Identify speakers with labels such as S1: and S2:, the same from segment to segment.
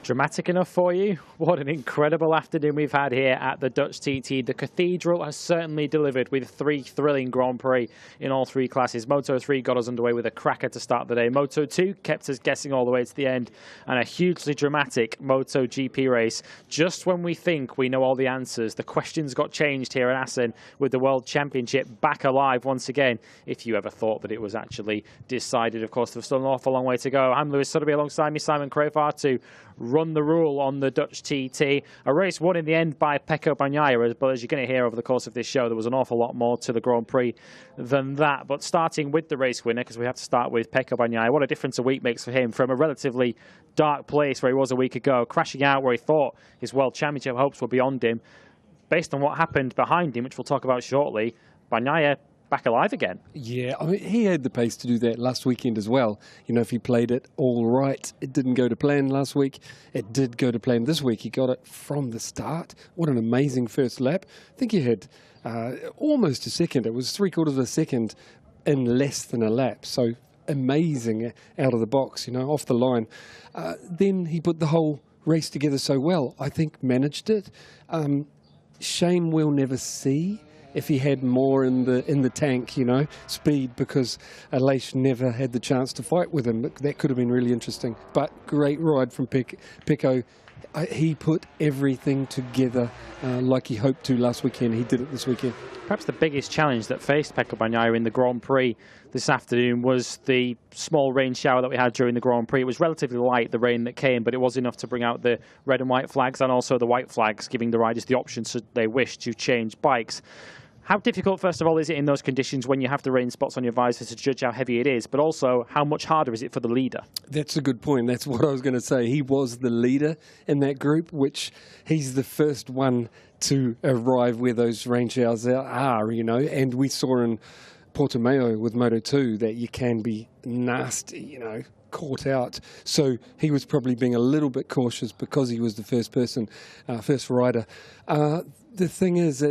S1: Dramatic enough for you? What an incredible afternoon we've had here at the Dutch TT. The Cathedral has certainly delivered with 3 thrilling Grand Prix in all 3 classes. Moto 3 got us underway with a cracker to start the day. Moto 2 kept us guessing all the way to the end. And a hugely dramatic MotoGP race. Just when we think we know all the answers, the questions got changed here in Assen with the World Championship back alive once again. If you ever thought that it was actually decided, of course, there's still an awful long way to go. I'm Lewis Suddaby, alongside me Simon Crafar to run the rule on the Dutch TT. A race won in the end by Pecco Bagnaia, but as you're going to hear over the course of this show, there was an awful lot more to the Grand Prix than that. But starting with the race winner, because we have to start with Pecco Bagnaia, what a difference a week makes for him from a relatively dark place where he was a week ago, crashing out where he thought his World Championship hopes were beyond him. Based on what happened behind him, which we'll talk about shortly, Bagnaia back alive again.
S2: Yeah, I mean, he had the pace to do that last weekend as well. You know, if he played it all right, it didn't go to plan last week. It did go to plan this week. He got it from the start. What an amazing first lap. I think he had almost a second. It was 3/4 of a second in less than a lap. So amazing out of the box, you know, off the line. Then he put the whole race together so well. I think managed it. Shame we'll never see if he had more in the tank, you know, speed, because Aleix never had the chance to fight with him. That could have been really interesting. But great ride from Pecco. He put everything together like he hoped to last weekend. He did it this weekend.
S1: Perhaps the biggest challenge that faced Pecco Bagnaia in the Grand Prix this afternoon was the small rain shower that we had during the Grand Prix. It was relatively light, the rain that came, but it was enough to bring out the red and white flags and also the white flags, giving the riders the option should they wish to change bikes. How difficult, first of all, is it in those conditions when you have the rain spots on your visor to judge how heavy it is, but also how much harder is it for the leader? That's
S2: a good point. That's what I was going to say. He was the leader in that group, which he's the first one to arrive where those rain showers are, you know, and we saw in Portimao with Moto 2 that you can be nasty, you know, caught out. So he was probably being a little bit cautious because he was the first rider. The thing is,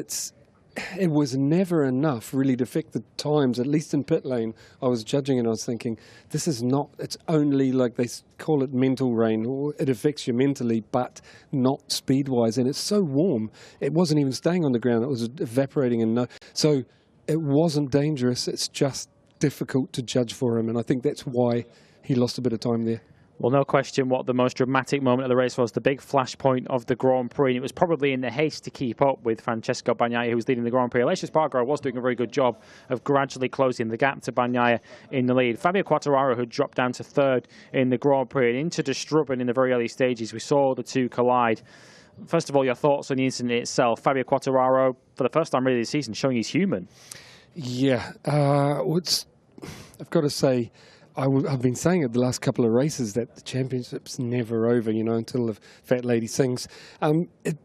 S2: it was never enough really to affect the times, at least in pit lane. I was judging and I was thinking, this is not, it's only like they call it mental rain, or it affects you mentally, but not speed-wise. And it's so warm, it wasn't even staying on the ground, it was evaporating. So it wasn't dangerous, it's just difficult to judge for him. And I think that's why he lost a bit of time there.
S1: Well, no question what the most dramatic moment of the race was, the big flashpoint of the Grand Prix. And it was probably in the haste to keep up with Francesco Bagnaia, who was leading the Grand Prix. Aleix Espargaro was doing a very good job of gradually closing the gap to Bagnaia in the lead. Fabio Quartararo, who dropped down to 3rd in the Grand Prix, and into De Strubben in the very early stages. We saw the two collide. First of all, your thoughts on the incident itself. Fabio Quartararo, for the first time really this season, showing he's human.
S2: Yeah, I've got to say, I've been saying it the last couple of races that the championship's never over, you know, until the fat lady sings.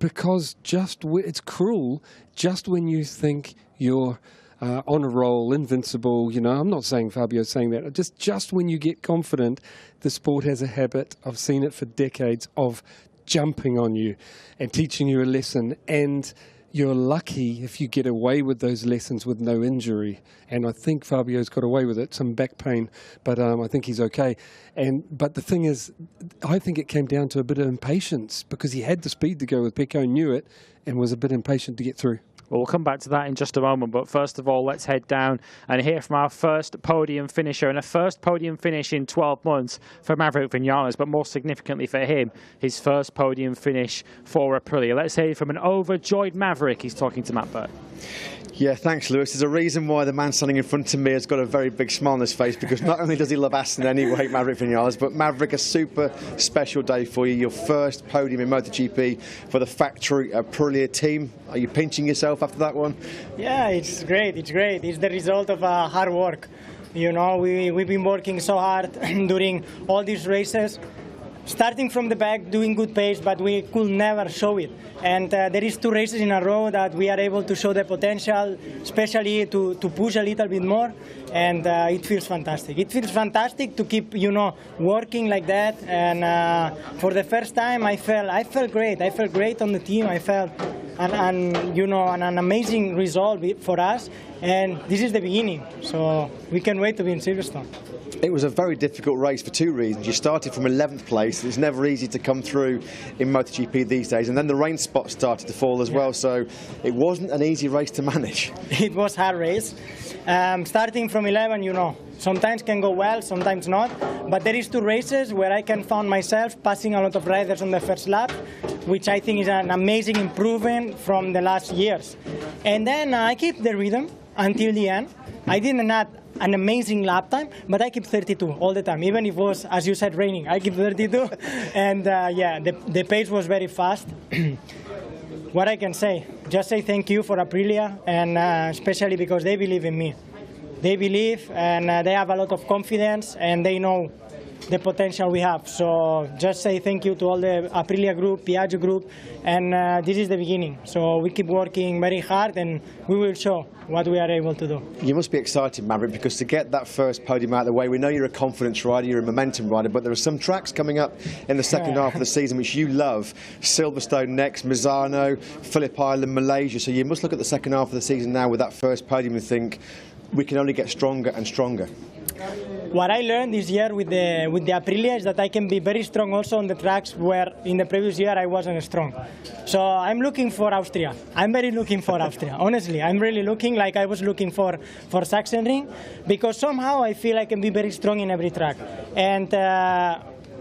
S2: Because it's cruel just when you think you're on a roll, invincible, you know. I'm not saying Fabio's saying that. Just when you get confident, the sport has a habit, I've seen it for decades, of jumping on you and teaching you a lesson. And you're lucky if you get away with those lessons with no injury. And I think Fabio's got away with it, some back pain, but I think he's okay. But the thing is, I think it came down to a bit of impatience because he had the speed to go with Pecco, knew it, and was a bit impatient to get through.
S1: Well, we'll come back to that in just a moment, but first of all, let's head down and hear from our first podium finisher, and a first podium finish in 12 months for Maverick Vinales, but more significantly for him, his first podium finish for Aprilia. Let's hear from an overjoyed Maverick. He's talking to Matt Burt.
S3: Yeah, thanks, Lewis. There's a reason why the man standing in front of me has got a very big smile on his face, because not only does he love Assen anyway, Maverick Vinales, but Maverick, a super special day for you. Your first podium in MotoGP for the factory Aprilia team. Are you pinching yourself after that one?
S4: Yeah, it's great. It's great. It's the result of hard work. You know, we've been working so hard during all these races. Starting from the back, doing good pace, but we could never show it. And there is 2 races in a row that we are able to show the potential, especially to push a little bit more. And it feels fantastic. It feels fantastic to keep, you know, working like that. And for the first time, I felt great. I felt great on the team. I felt you know, an amazing result for us, and this is the beginning. So we can't wait to be in Silverstone.
S3: It was a very difficult race for two reasons. You started from 11th place. It's never easy to come through in MotoGP these days. And then the rain spots started to fall as well. So it wasn't an easy race to manage.
S4: It was a hard race. Starting from 11, you know, sometimes can go well, sometimes not. But there is two races where I can find myself passing a lot of riders on the first lap, which I think is an amazing improvement from the last years. And then I keep the rhythm until the end. I didn't have an amazing lap time, but I keep 32 all the time. Even if it was, as you said, raining, I keep 32. And yeah, the pace was very fast. What I can say, just say thank you for Aprilia, and especially because they believe in me. They believe, and they have a lot of confidence, and they know the potential we have. So just say thank you to all the Aprilia group, Piaggio group, and this is the beginning. So we keep working very hard, and we will show what we are able to do.
S3: You must be excited, Maverick, because to get that first podium out of the way, we know you're a confidence rider, you're a momentum rider, but there are some tracks coming up in the second half of the season which you love. Silverstone next, Misano, Phillip Island, Malaysia. So you must look at the second half of the season now with that first podium and think, we can only get stronger and stronger.
S4: What I learned this year with the Aprilia is that I can be very strong also on the tracks where in the previous year I wasn't strong. So I'm looking for Austria. I'm very looking for Austria. Honestly, I'm really looking like I was looking for Sachsenring, because somehow I feel I can be very strong in every track. And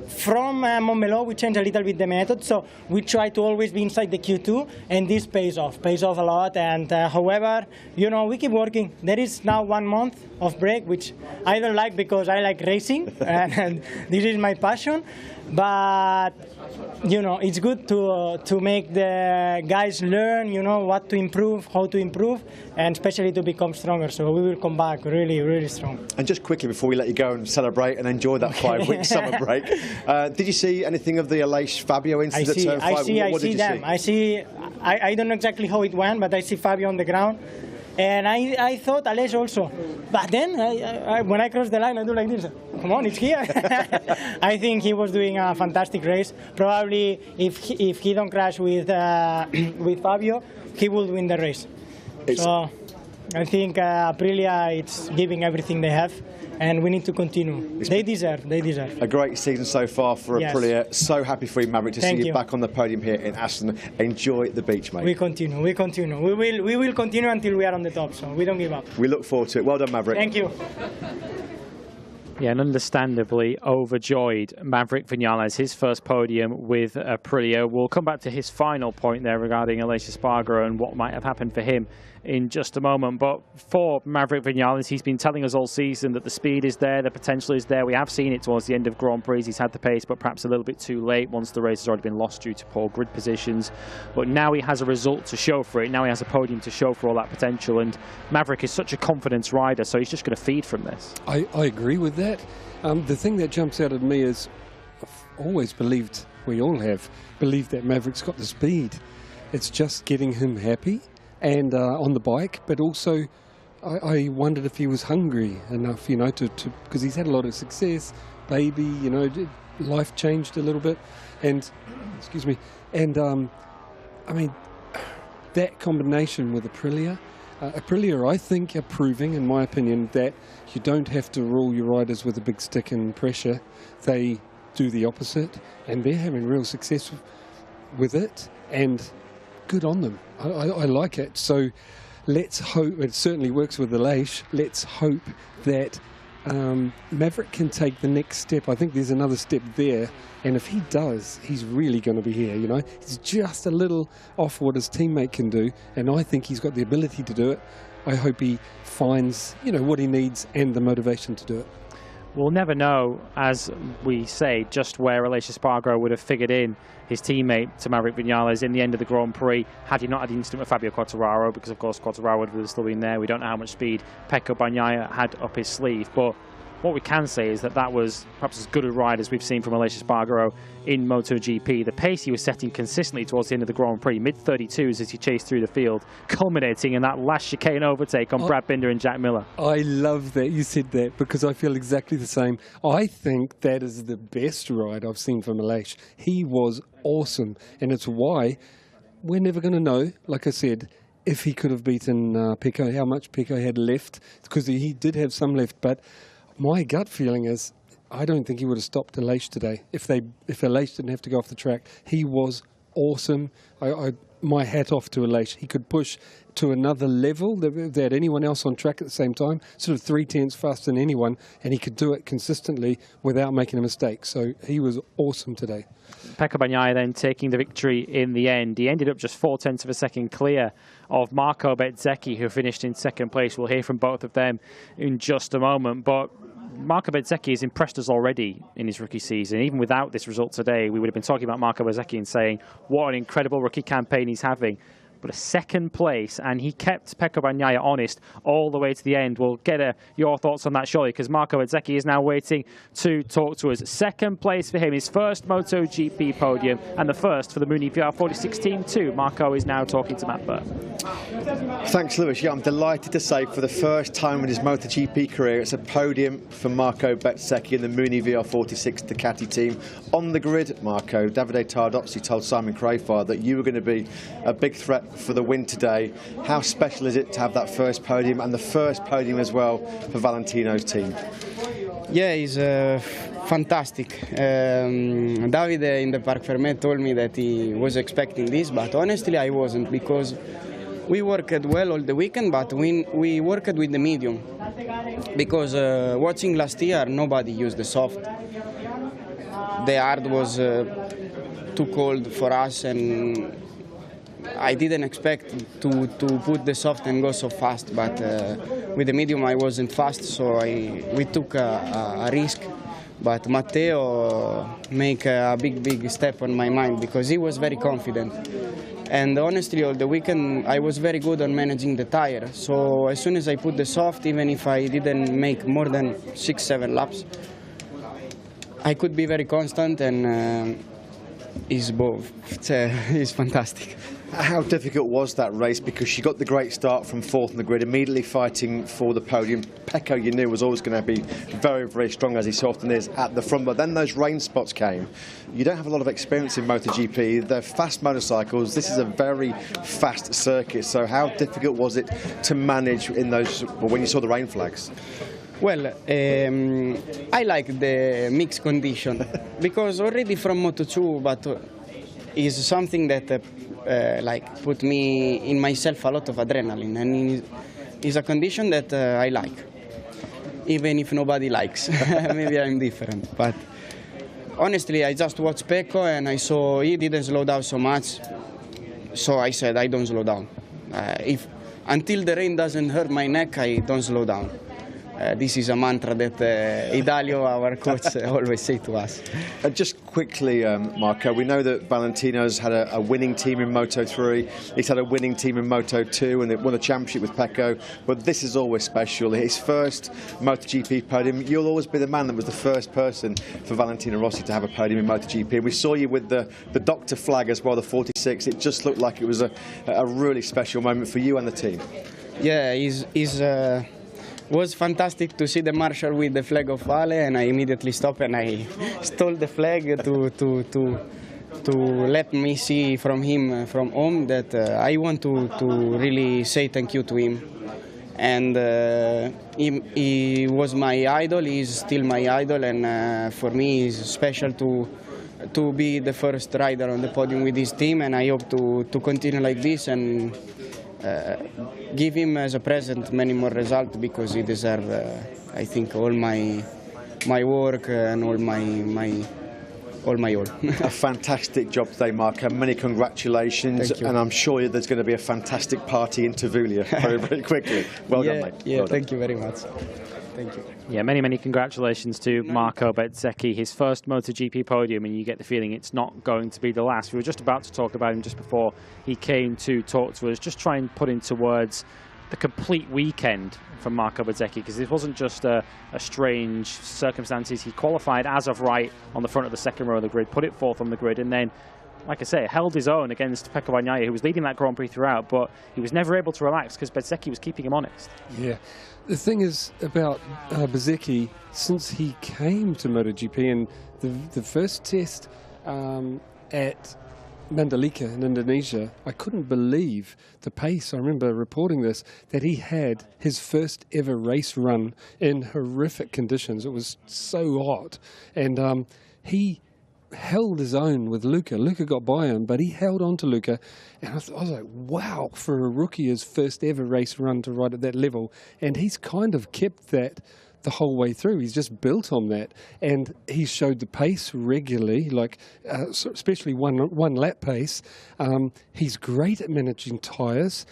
S4: from Montmeló, we changed a little bit the method, so we try to always be inside the Q2, and this pays off a lot. And however, you know, we keep working. There is now 1 month of break, which I don't like because I like racing, and this is my passion. But you know, it's good to make the guys learn, you know, what to improve, how to improve, and especially to become stronger. So we will come back really, really strong.
S3: And just quickly before we let you go and celebrate and enjoy that 5-week summer break, did you see anything of the Aleix Fabio incident?
S4: I see. I don't know exactly how it went, but I see Fabio on the ground. And I thought Aleix also. But then, when I crossed the line, I do like this. Come on, it's here. I think he was doing a fantastic race. Probably, if he don't crash with Fabio, he will win the race. So I think Aprilia is giving everything they have, and we need to continue. They deserve. A
S3: great season so far for Aprilia. So happy for you, Maverick, to see you back on the podium here in Aston. Enjoy the beach, mate.
S4: We continue. We will continue until we are on the top, so we don't give up.
S3: We look forward to it. Well done, Maverick.
S4: Thank you.
S1: Yeah, and understandably overjoyed, Maverick Vinales, his first podium with Aprilia. We'll come back to his final point there regarding Aleix Espargaro and what might have happened for him in just a moment. But for Maverick Vinales, he's been telling us all season that the speed is there, the potential is there. We have seen it towards the end of Grand Prix. He's had the pace, but perhaps a little bit too late once the race has already been lost due to poor grid positions. But now he has a result to show for it. Now he has a podium to show for all that potential. And Maverick is such a confidence rider, so he's just going to feed from this.
S2: I agree with that. The thing that jumps out at me is I've always believed, we all have, believed that Maverick's got the speed. It's just getting him happy and on the bike, but also I wondered if he was hungry enough, you know, to because he's had a lot of success, baby, you know, life changed a little bit, and excuse me, and I mean that combination with Aprilia, I think, are proving, in my opinion, that you don't have to rule your riders with a big stick and pressure. They do the opposite, and they're having real success with it, and good on them. I like it. So let's hope, it certainly works with Aleix, let's hope that Maverick can take the next step. I think there's another step there, and if he does, he's really going to be here, you know. He's just a little off what his teammate can do, and I think he's got the ability to do it. I hope he finds, you know, what he needs and the motivation to do it.
S1: We'll never know, as we say, just where Aleix Espargaro would have figured in his teammate to Maverick Vinales in the end of the Grand Prix had he not had the incident with Fabio Quartararo, because of course Quartararo would have still been there. We don't know how much speed Pecco Bagnaia had up his sleeve, but what we can say is that that was perhaps as good a ride as we've seen from Aleix Espargaro in MotoGP. The pace he was setting consistently towards the end of the Grand Prix, mid-32s as he chased through the field, culminating in that last chicane overtake on Brad Binder and Jack Miller.
S2: I love that you said that, because I feel exactly the same. I think that is the best ride I've seen from Aleix. He was awesome, and it's why we're never going to know, like I said, if he could have beaten Pecco, how much Pecco had left, because he did have some left. But my gut feeling is I don't think he would have stopped Aleix today. If Aleix didn't have to go off the track, he was awesome. My hat off to Aleix. He could push to another level that anyone else on track at the same time, sort of 3/10 faster than anyone, and he could do it consistently without making a mistake. So he was awesome today.
S1: Pecco Bagnaia then taking the victory in the end. He ended up just 0.4 of a second clear of Marco Bezzecchi, who finished in second place. We'll hear from both of them in just a moment. But Marco Bezzecchi has impressed us already in his rookie season. Even without this result today, we would have been talking about Marco Bezzecchi and saying what an incredible rookie campaign he's having. But a second place, and he kept Pecco Bagnaia honest all the way to the end. We'll get your thoughts on that shortly, because Marco Bezzecchi is now waiting to talk to us. Second place for him, his first MotoGP podium, and the first for the Mooney VR46 team too. Marco is now talking to Matt Burr.
S3: Thanks, Lewis. Yeah, I'm delighted to say for the first time in his MotoGP career, it's a podium for Marco Bezzecchi in the Mooney VR46 Ducati team. On the grid, Marco, Davide Tardozzi told Simon Crafar that you were going to be a big threat for the win today. How special is it to have that first podium, and the first podium as well for Valentino's team?
S5: Yeah, it's fantastic. Davide in the Parc Fermé told me that he was expecting this, but honestly I wasn't, because we worked well all the weekend, but we worked with the medium, because watching last year nobody used the soft. The hard was too cold for us, and I didn't expect to put the soft and go so fast, but with the medium I wasn't fast, so we took a risk. But Matteo made a big step on my mind, because he was very confident. And honestly, all the weekend I was very good on managing the tire. So as soon as I put the soft, even if I didn't make more than 6-7 laps, I could be very constant, and it's fantastic.
S3: How difficult was that race? Because she got the great start from fourth on the grid, immediately fighting for the podium. Pecco, you knew, was always going to be very strong, as he so often is, at the front. But then those rain spots came. You don't have a lot of experience in MotoGP. They're fast motorcycles. This is a very fast circuit. So how difficult was it to manage in those, when you saw the rain flags?
S5: Well, I like the mixed condition, because already from Moto2, but is something that like put me in myself a lot of adrenaline, and is a condition that I like, even if nobody likes. Maybe I'm different, but honestly I just watched Pecco and I saw he didn't slow down so much, so I said I don't slow down. Until the rain doesn't hurt my neck, I don't slow down. This is a mantra that Idalio, our coach, always say to us.
S3: Just quickly, Marco, we know that Valentino's had a winning team in Moto3. He's had a winning team in Moto2, and they won a championship with Pecco. But this is always special. His first MotoGP podium. You'll always be the man that was the first person for Valentino Rossi to have a podium in MotoGP. And we saw you with the Doctor flag as well, the 46. It just looked like it was a really special moment for you and the team.
S5: Yeah, was fantastic to see the marshal with the flag of Vale, and I immediately stopped and I stole the flag to let me see from him from home that I want to really say thank you to him. And he was my idol, he's still my idol, and for me it's special to be the first rider on the podium with his team, and I hope to continue like this and give him as a present many more results, because he deserves, I think, all my work and all my all.
S3: A fantastic job today, Marco. Many congratulations.
S5: Thank you.
S3: And I'm sure there's going to be a fantastic party in Tavuglia very quickly. Well done, mate.
S5: Yeah,
S3: well done.
S5: Thank you very much. Thank you.
S1: Yeah, many congratulations to Marco Bezzecchi, his first MotoGP podium, and you get the feeling it's not going to be the last. We were just about to talk about him just before he came to talk to us, just try and put into words the complete weekend from Marco Bezzecchi, because this wasn't just a strange circumstances. He qualified as of right on the front of the second row of the grid, put it fourth on the grid, and then, like I say, held his own against Pecco Bagnaia, who was leading that Grand Prix throughout, but he was never able to relax because Bezzecchi was keeping him honest.
S2: Yeah. The thing is about Bezzecchi, since he came to MotoGP, and the first test at Mandalika in Indonesia, I couldn't believe the pace. I remember reporting this, that he had his first ever race run in horrific conditions. It was so hot. And he held his own with Luca. Luca got by him, but he held on to Luca. And I was like, wow, for a rookie, his first ever race run to ride at that level. And he's kind of kept that the whole way through. He's just built on that, and he showed the pace regularly, like especially one lap pace. He's great at managing tyres.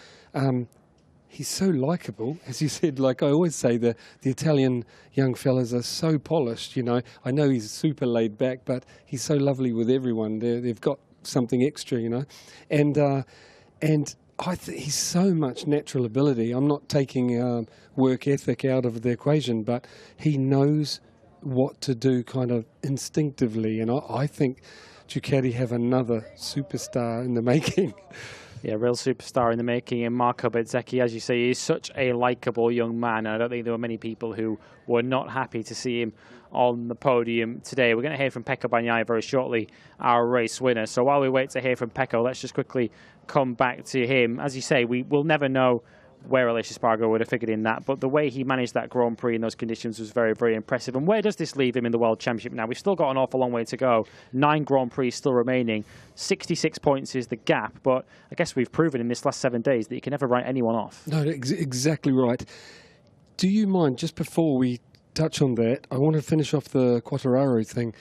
S2: He's so likable, as you said. Like I always say, the Italian young fellas are so polished. You know, I know he's super laid back, but he's so lovely with everyone. They've got something extra, you know, and he's so much natural ability. I'm not taking work ethic out of the equation, but he knows what to do kind of instinctively. And I think Ducati have another superstar in the making.
S1: Yeah, real superstar in the making. And Marco Bezzecchi, as you say, is such a likeable young man. I don't think there were many people who were not happy to see him on the podium today. We're going to hear from Pecco Bagnaia very shortly, our race winner. So while we wait to hear from Pecco, let's just quickly come back to him. As you say, we will never know where Aleix Espargaro would have figured in that, but the way he managed that Grand Prix in those conditions was very, very impressive. And where does this leave him in the World Championship now? We've still got an awful long way to go. 9 Grand Prix still remaining. 66 points is the gap, but I guess we've proven in this last 7 days that you can never write anyone off.
S2: No, exactly right. Do you mind, just before we touch on that, I want to finish off the Quartararo thing.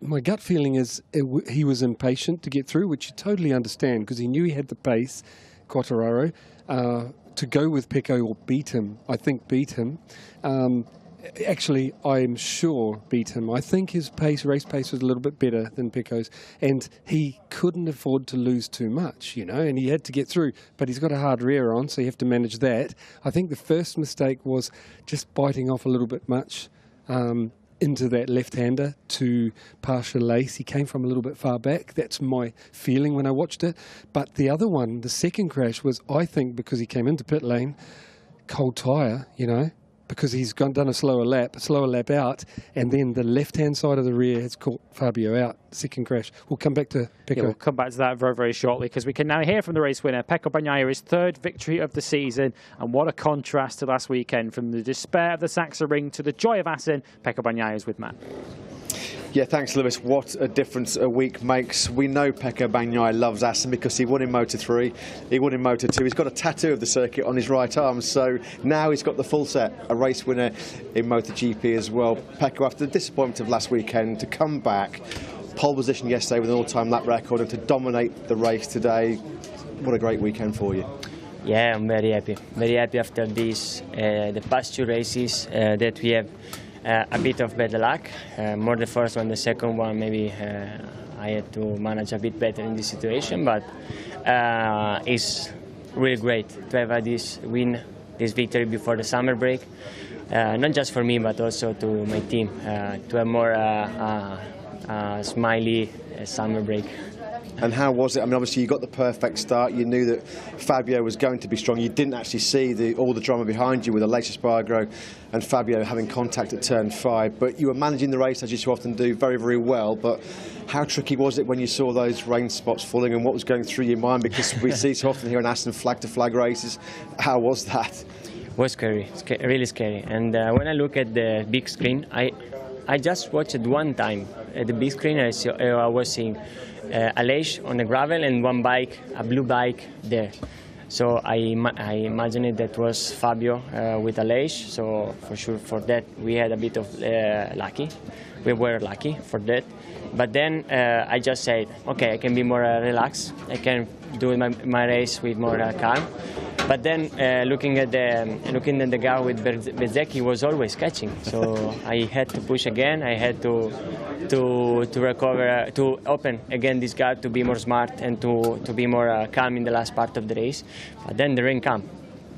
S2: My gut feeling is he was impatient to get through, which you totally understand, because he knew he had the pace, Quartararo, to go with Pecco or beat him. I think beat him. Actually, I'm sure beat him. I think his race pace was a little bit better than Pecco's, and he couldn't afford to lose too much, you know, and he had to get through. But he's got a hard rear on, so you have to manage that. I think the first mistake was just biting off a little bit much into that left-hander to partial lace. He came from a little bit far back. That's my feeling when I watched it. But the other one, the second crash, was, I think, because he came into pit lane, cold tyre, you know, because he's done a slower lap out, and then the left-hand side of the rear has caught Fabio out. Second crash. We'll come back to Pecco.
S1: Yeah, we'll come back to that very, very shortly, because we can now hear from the race winner. Pecco Bagnaia, his 3rd victory of the season, and what a contrast to last weekend. From the despair of the Saxa Ring to the joy of Assen, Pecco Bagnaia is with Matt.
S3: Yeah, thanks, Lewis. What a difference a week makes. We know Pecco Bagnaia loves Assen because he won in Moto3, he won in Moto2. He's got a tattoo of the circuit on his right arm, so now he's got the full set, a race winner in MotoGP as well. Pecco, after the disappointment of last weekend, to come back, pole position yesterday with an all-time lap record, and to dominate the race today, what a great weekend for you.
S6: Yeah, I'm very happy after this, the past 2 races that we have. A bit of bad luck, more the first one, the second one maybe I had to manage a bit better in this situation, but it's really great to have this win, this victory before the summer break, not just for me but also to my team, to have more smiley summer break.
S3: And how was it? I mean, obviously you got the perfect start. You knew that Fabio was going to be strong. You didn't actually see all the drama behind you with Aleix Espargaro and Fabio having contact at turn 5. But you were managing the race, as you so often do, very, very well. But how tricky was it when you saw those rain spots falling, and what was going through your mind? Because we see so often here in Assen flag-to-flag races. How was that?
S6: It was scary, really scary. And when I look at the big screen, I just watched it one time. At the big screen, I was seeing Aleix on the gravel and one bike, a blue bike there. So I imagined that was Fabio with Aleix. So for sure for that we had a bit of lucky. We were lucky for that. But then I just said, okay, I can be more relaxed. I can do my race with more calm. But then looking at the guy with Bezzecchi was always catching. So I had to push again. I had to recover, to open again this gap, to be more smart and to be more calm in the last part of the race. But then the rain came.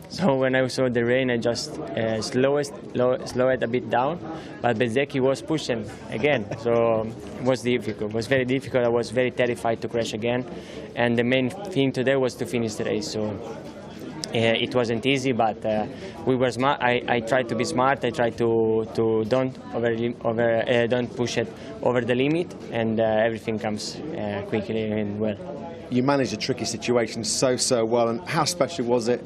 S6: So when I saw the rain, I just slowed it a bit down. But Bezzecchi was pushing again, so it was difficult. It was very difficult. I was very terrified to crash again. And the main thing today was to finish the race. So It wasn't easy, but we were smart. I tried to be smart. I tried to don't don't push it over the limit, and everything comes quickly and well.
S3: You managed a tricky situation so well, and how special was it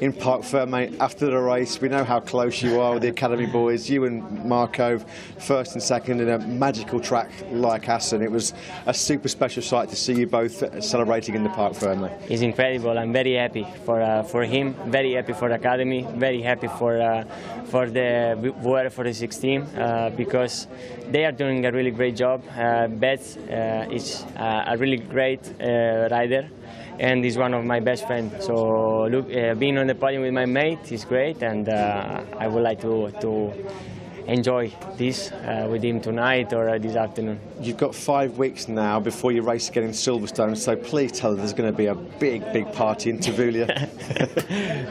S3: in Parc Fermé after the race? We know how close you are with the Academy boys, you and Marco, first and second in a magical track like Assen. It was a super special sight to see you both celebrating in the Parc Fermé.
S6: It's incredible. I'm very happy for him, very happy for the Academy, very happy for the WR46 team because they are doing a really great job. Betz is a really great rider, and he's one of my best friends. So look, being on the podium with my mate is great, and I would like to enjoy this with him tonight or this afternoon.
S3: You've got 5 weeks now before you race again in Silverstone, so please tell us there's going to be a big party in Tavullia.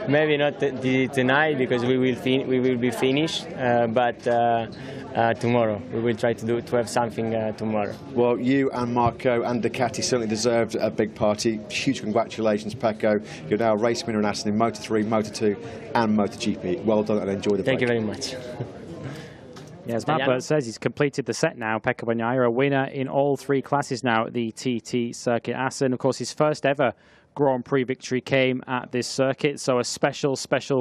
S6: Maybe not tonight because we will be finished, but tomorrow we will try to have something tomorrow.
S3: Well, you and Marco and Ducati certainly deserved a big party. Huge congratulations, Pecco. You're now a race winner in Assen in Moto3, Moto2 and MotoGP. Well done and enjoy the break.
S6: Thank you very much.
S1: Yeah, as Matt says, he's completed the set now. Pecco Bagnaia, a winner in all 3 classes now at the TT Circuit Assen. Of course, his first ever Grand Prix victory came at this circuit, so a special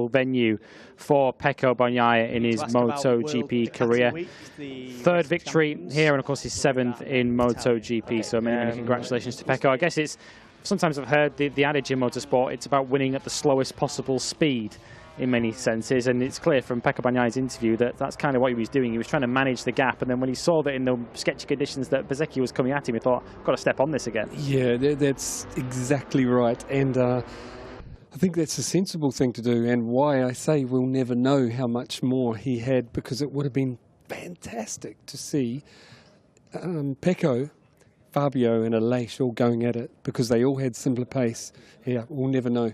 S1: venue for Pecco Bagnaia in his MotoGP career. 3rd victory here, and of course his 7th in MotoGP, so many congratulations to Pecco. I guess it's, sometimes I've heard the adage in motorsport, it's about winning at the slowest possible speed in many senses, and it's clear from Pecco Bagnaia's interview that that's kind of what he was doing. He was trying to manage the gap, and then when he saw that in the sketchy conditions that Bezzecchi was coming at him, he thought, I've got to step on this again. Yeah,
S2: that's exactly right, and I think that's a sensible thing to do, and why I say we'll never know how much more he had, because it would have been fantastic to see Pecco, Fabio and Aleix all going at it, because they all had similar pace. Yeah, we'll never know.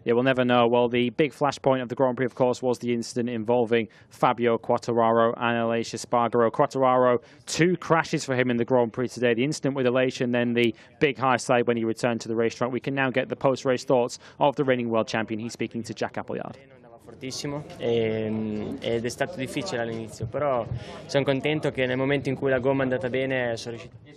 S1: Yeah, we'll never know. Well, the big flashpoint of the Grand Prix, of course, was the incident involving Fabio Quartararo and Aleix Espargaro. Quartararo, 2 crashes for him in the Grand Prix today. The incident with Aleix and then the big high side when he returned to the racetrack. We can now get the post-race thoughts of the reigning world champion. He's speaking to Jack Appleyard.
S6: Fortissimo ed è stato difficile all'inizio, però sono contento che nel momento in cui la gomma è andata bene sono riuscito.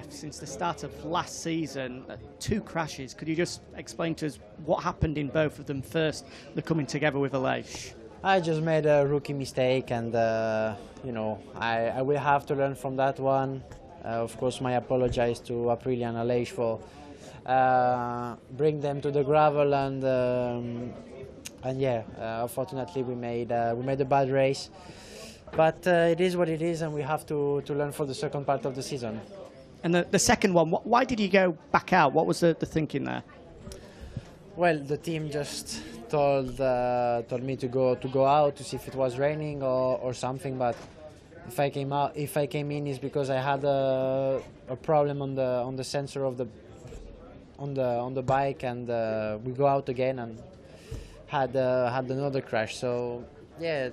S7: Since the start of last season, 2 crashes. Could you just explain to us what happened in both of them? First, the coming together with Aleix.
S8: I just made a rookie mistake, and you know, I will have to learn from that one. Of course, my apologies to Aprilia and Aleix for bring them to the gravel, and yeah, unfortunately we made a bad race. But it is what it is, and we have to learn for the second part of the season.
S7: And the second one, why did you go back out? What was the thinking there?
S8: Well, the team just told me to go out to see if it was raining or something. But if I came in, is because I had a problem on the sensor of on the bike, and we go out again and had another crash. So yeah,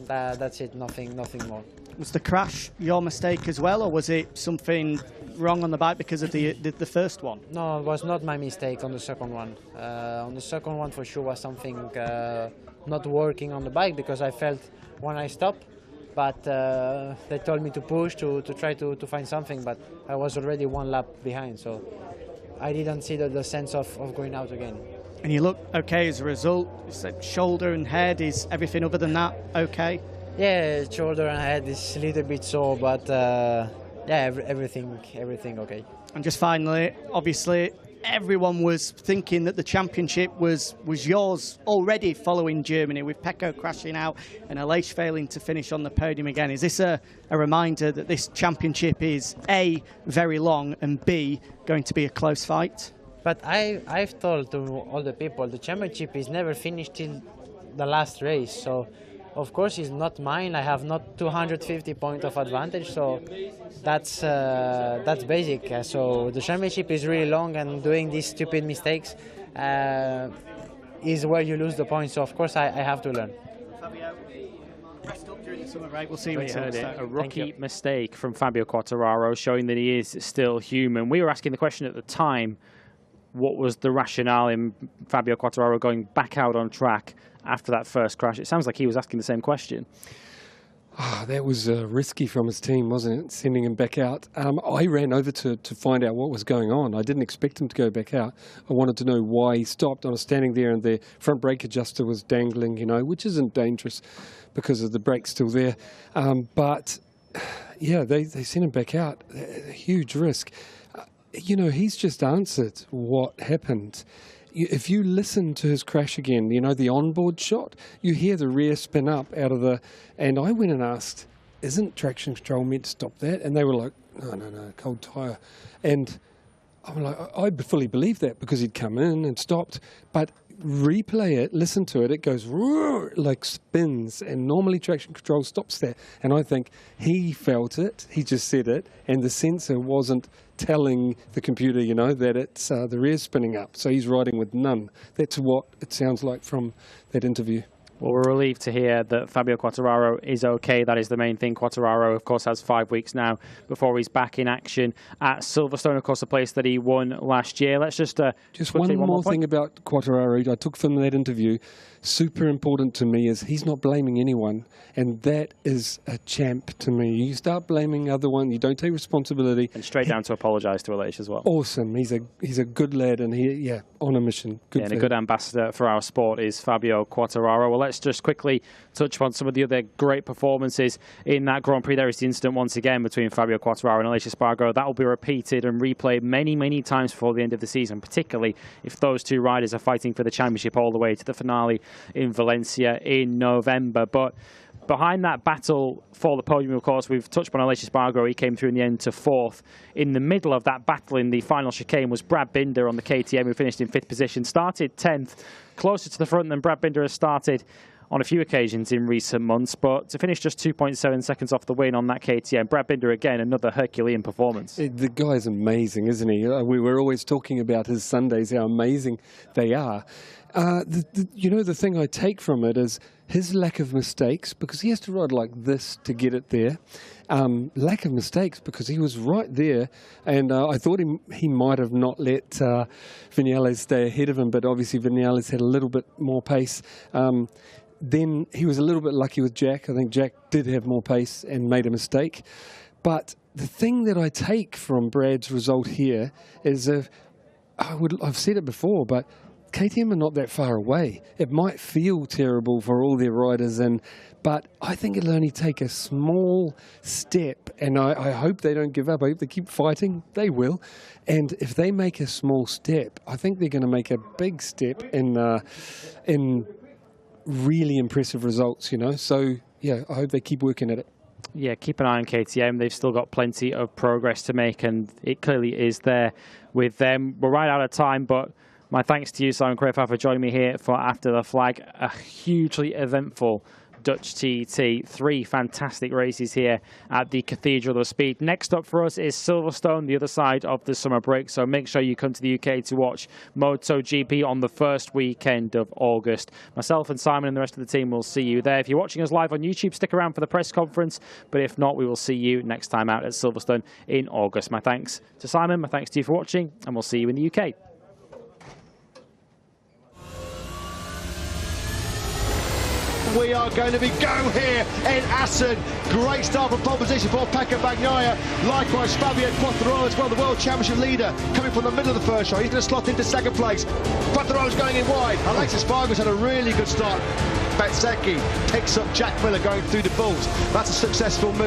S8: that's it. Nothing more.
S7: Was the crash your mistake as well, or was it something wrong on the bike because of the first one?
S8: No, it was not my mistake on the second one. On the second one, for sure, was something not working on the bike, because I felt when I stopped, but they told me to push to try to find something, but I was already 1 lap behind, so I didn't see the sense of going out again.
S7: And you look okay as a result. Shoulder and head, is everything other than that okay?
S8: Yeah, shoulder and head is a little bit sore, but yeah, everything okay.
S7: And just finally, obviously, everyone was thinking that the championship was yours already following Germany, with Pecco crashing out and Aleix failing to finish on the podium again. Is this a reminder that this championship is A, very long, and B, going to be a close fight?
S8: But I've told to all the people, the championship is never finished till the last race, so of course it's not mine. I have not 250 points of advantage, so that's basic. So the championship is really long, and doing these stupid mistakes is where you lose the points. So of course I have to learn.
S7: During the summer break, we'll see you in Silverstone.
S1: A rookie mistake from Fabio Quartararo, showing that he is still human. We were asking the question at the time, what was the rationale in Fabio Quartararo going back out on track after that first crash? It sounds like he was asking the same question.
S2: Oh, that was risky from his team, wasn't it? Sending him back out. I ran over to find out what was going on. I didn't expect him to go back out. I wanted to know why he stopped. I was standing there and the front brake adjuster was dangling, you know, which isn't dangerous because of the brake still there. But, yeah, they sent him back out. A huge risk. You know, he's just answered what happened. If you listen to his crash again, you know, the onboard shot, you hear the rear spin up out of the... And I went and asked, isn't traction control meant to stop that? And they were like, no, cold tyre. And I'm like, I fully believe that because he'd come in and stopped. But replay it, listen to it, it goes like spins, and normally traction control stops that. And I think he felt it, he just said it, and the sensor wasn't telling the computer, you know, that it's the rear spinning up. So he's riding with none. That's what it sounds like from that interview.
S1: Well, we're relieved to hear that Fabio Quartararo is okay. That is the main thing. Quartararo, of course, has 5 weeks now before he's back in action at Silverstone, of course, a place that he won last year. Let's just
S2: one more thing about Quartararo I took from that interview. Super important to me is he's not blaming anyone, and that is a champ to me. You start blaming other one, you don't take responsibility,
S1: and straight down to apologise to Aleix as well.
S2: Awesome. He's a good lad, and he on a mission. Good
S1: and a good ambassador for our sport is Fabio Quartararo. Well, let's just quickly touch upon some of the other great performances in that Grand Prix. There is the incident once again between Fabio Quartararo and Aleix Espargaro. That will be repeated and replayed many times before the end of the season, particularly if those two riders are fighting for the championship all the way to the finale in Valencia in November. But behind that battle for the podium, of course, we've touched upon Aleix Espargaro. He came through in the end to 4th. In the middle of that battle in the final chicane was Brad Binder on the KTM, who finished in 5th position, started 10th, closer to the front than Brad Binder has started on a few occasions in recent months, but to finish just 2.7 seconds off the win on that KTM, Brad Binder again, another Herculean performance.
S2: The guy's amazing, isn't he? We were always talking about his Sundays, how amazing they are. You know, the thing I take from it is his lack of mistakes, because he has to ride like this to get it there. Lack of mistakes because he was right there, and I thought he might have not let Vinales stay ahead of him, but obviously Vinales had a little bit more pace. Then he was a little bit lucky with Jack. I think Jack did have more pace and made a mistake. But the thing that I take from Brad's result here is, I've said it before, but KTM are not that far away. It might feel terrible for all their riders, but I think it'll only take a small step, and I hope they don't give up. I hope they keep fighting. They will. And if they make a small step, I think they're going to make a big step in really impressive results, you know. So, yeah, I hope they keep working at it.
S1: Yeah, keep an eye on KTM. They've still got plenty of progress to make, and it clearly is there with them. We're right out of time, but my thanks to you, Simon Crafar, for joining me here for After the Flag. A hugely eventful Dutch TT. 3 fantastic races here at the Cathedral of Speed. Next up for us is Silverstone, the other side of the summer break. So make sure you come to the UK to watch MotoGP on the first weekend of August. Myself and Simon and the rest of the team will see you there. If you're watching us live on YouTube, stick around for the press conference. But if not, we will see you next time out at Silverstone in August. My thanks to Simon, my thanks to you for watching, and we'll see you in the UK.
S9: We are going to be go here in Assen. Great start from pole position for Pecco Bagnaia. Likewise, Fabio Quartararo as well, the World Championship leader, coming from the middle of the first row. He's going to slot into 2nd place. Quartararo's going in wide. Aleix Espargaro's had a really good start. Bezzecchi picks up Jack Miller going through the bulls. That's a successful move.